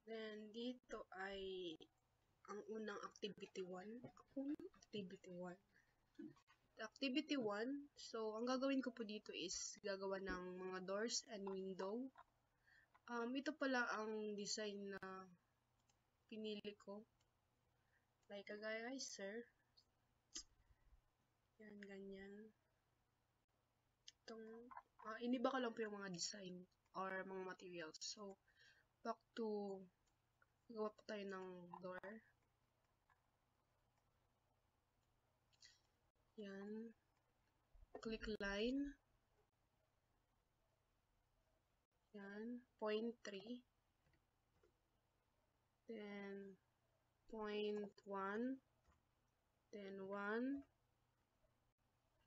Then, dito ay ang unang activity 1. Activity 1. Activity 1, so ang gagawin ko po dito is gagawa ng mga doors and window. Ito pala ang design na pinili ko. Like guys, sir. Yan, ganyan. Iniba ko lang po yung mga design or mga materials. So, back to gawa po tayo ng door. Yan. Click line. Yan. 0.3. Then, 0.1. Then, 1.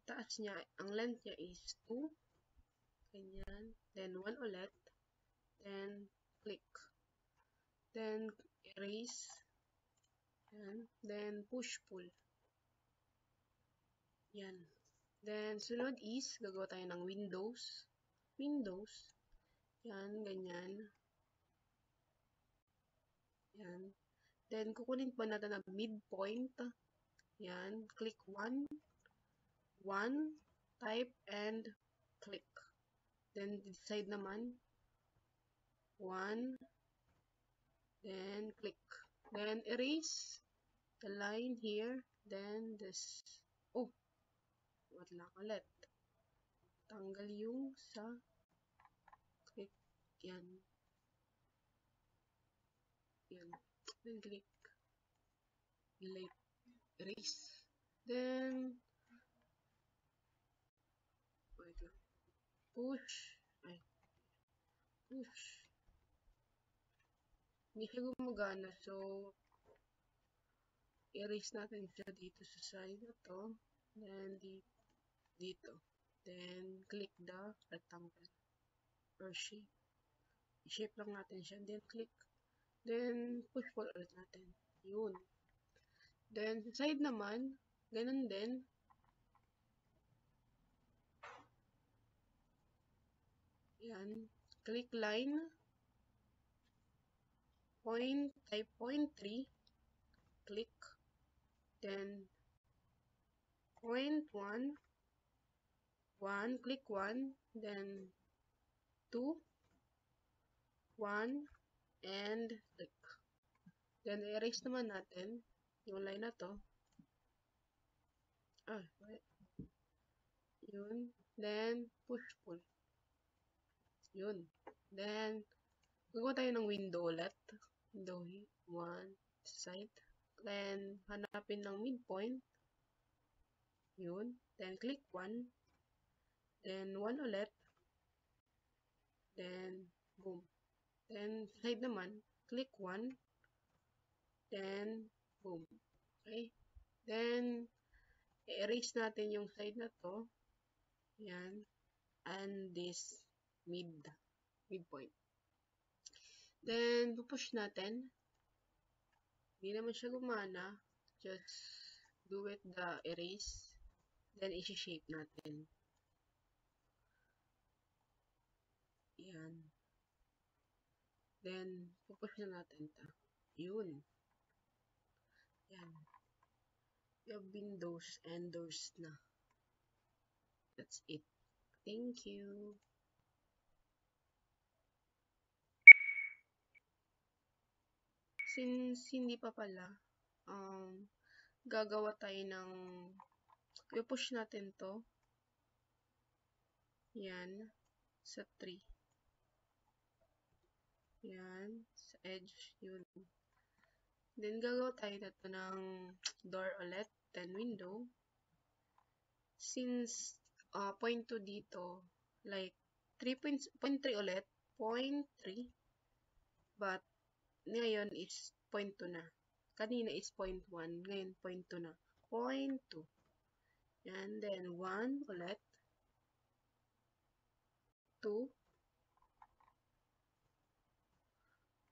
Taas niya, ang length niya is 2. Ganyan. Then, 1 ulit. Then, click. Then, erase. Yan. Then, push-pull. Yan. Then, sunod is, gagawa tayo ng windows. Windows. Yan, ganyan. Yan. Then, kukunin pa natin ang midpoint. Yan. Click 1. 1. Type and click. Then, decide naman. 1. Then, click. Then, erase the line here. Then, this. Oh. What lang ulit. Tanggal yung sa click. Yan. Yan. Then, click. Delete. Erase. Then, wait lang. Push. Ay. Push. Hindi siya gumagana. So, erase natin siya dito sa side na to. Then, dito. Then, click the rectangle or shape. I-shape lang natin siya. Then, click. Then, push pull ulit natin. Yun. Then, sa side naman, ganun din. Yan. Click line. Type 0.3. Click. Then, 0.1. 1. Click 1. Then, 2. 1. And click. Then, erase naman natin yung line na to. Wait. Yun. Then, push-pull. Yun. Then, gagawa tayo ng window ulit. Window 1 side. Then, hanapin ng midpoint. Yun. Then, click 1. Then, 1 ulit. Then, boom. Then, side naman, click 1. Then, boom. Okay. Then, i-erase natin yung side na to. Yan. And this midpoint. Then, pupush natin. Hindi naman siya gumana. Just do it the erase. Then, isi-shape natin. Yan. Then, pupush na natin ito. Yun. Yan. We have windows and doors na. That's it. Thank you. Since hindi pa pala, gagawa tayo ng, i-push natin to. Yan. Sa 3. Yan. Sa edge. Yun. Then, gagawa tayo na to ng door ulit. Then, window. Since, 0.2 dito, like, 0.3 ulit. 0.3. But, ngayon is 0.2 na. Kanina is 0.1. Ngayon, 0.2 na. 0.2. And then, 1 ulit. 2.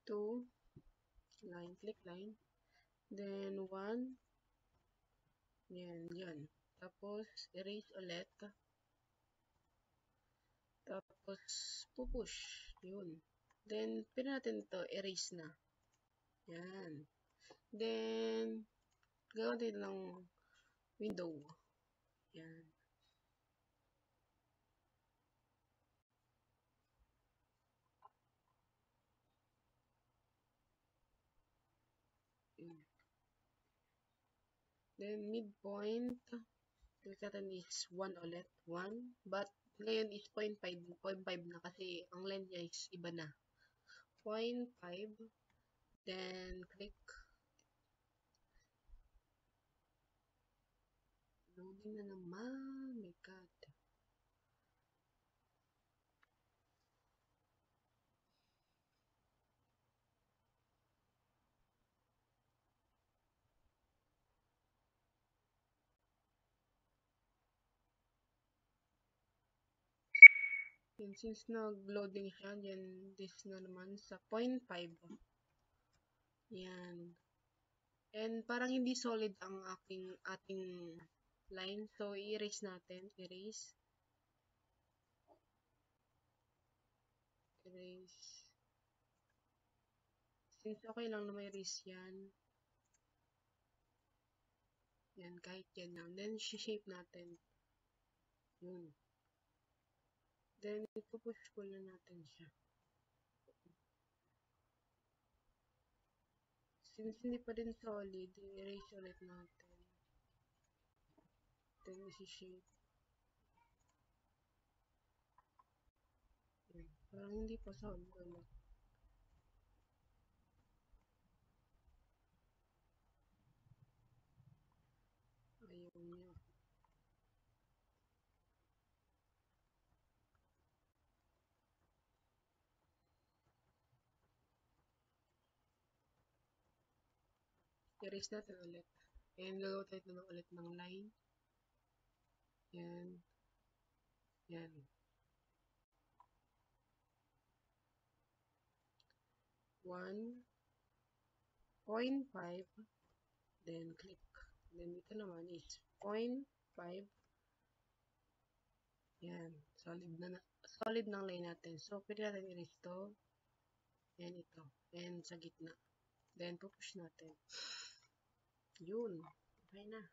2. Line, click line. Then, 1. Yan, yan. Tapos, erase ulit. Tapos, pupush. Yun. Then, pwede natin ito, erase na. Yan. Then, gawin din ng window. Yan. Yan. Then, midpoint, natin is 1 ulit. 1. But, ngayon is 0.5. 0.5 na kasi ang length niya is iba na. 0.5. Then, click. Loading na naman. My God. And since nag-loading siya, then this na naman sa 0.5. Yan. And parang hindi solid ang ating line. So, i-erase natin. Erase. Erase. Since okay lang na may erase yan. Yan, kahit yan lang. Then, shape natin. Yun. Then, ipupush pull na natin siya. Since hindi pa din solid, i-erase ulit natin. Then, isi-shape. Yan. Parang hindi pa solid ulit. Ayaw niya. I-erase natin ulit. And gagawa tayo na ulit ng line. Yan. Yan. 1.5. Then, click. Then, ito naman is 0.5. Yan. Solid ng line natin. So, pwede natin i-erase ito. And ito. And sa gitna. Then, pupush natin. Yun. Okay na.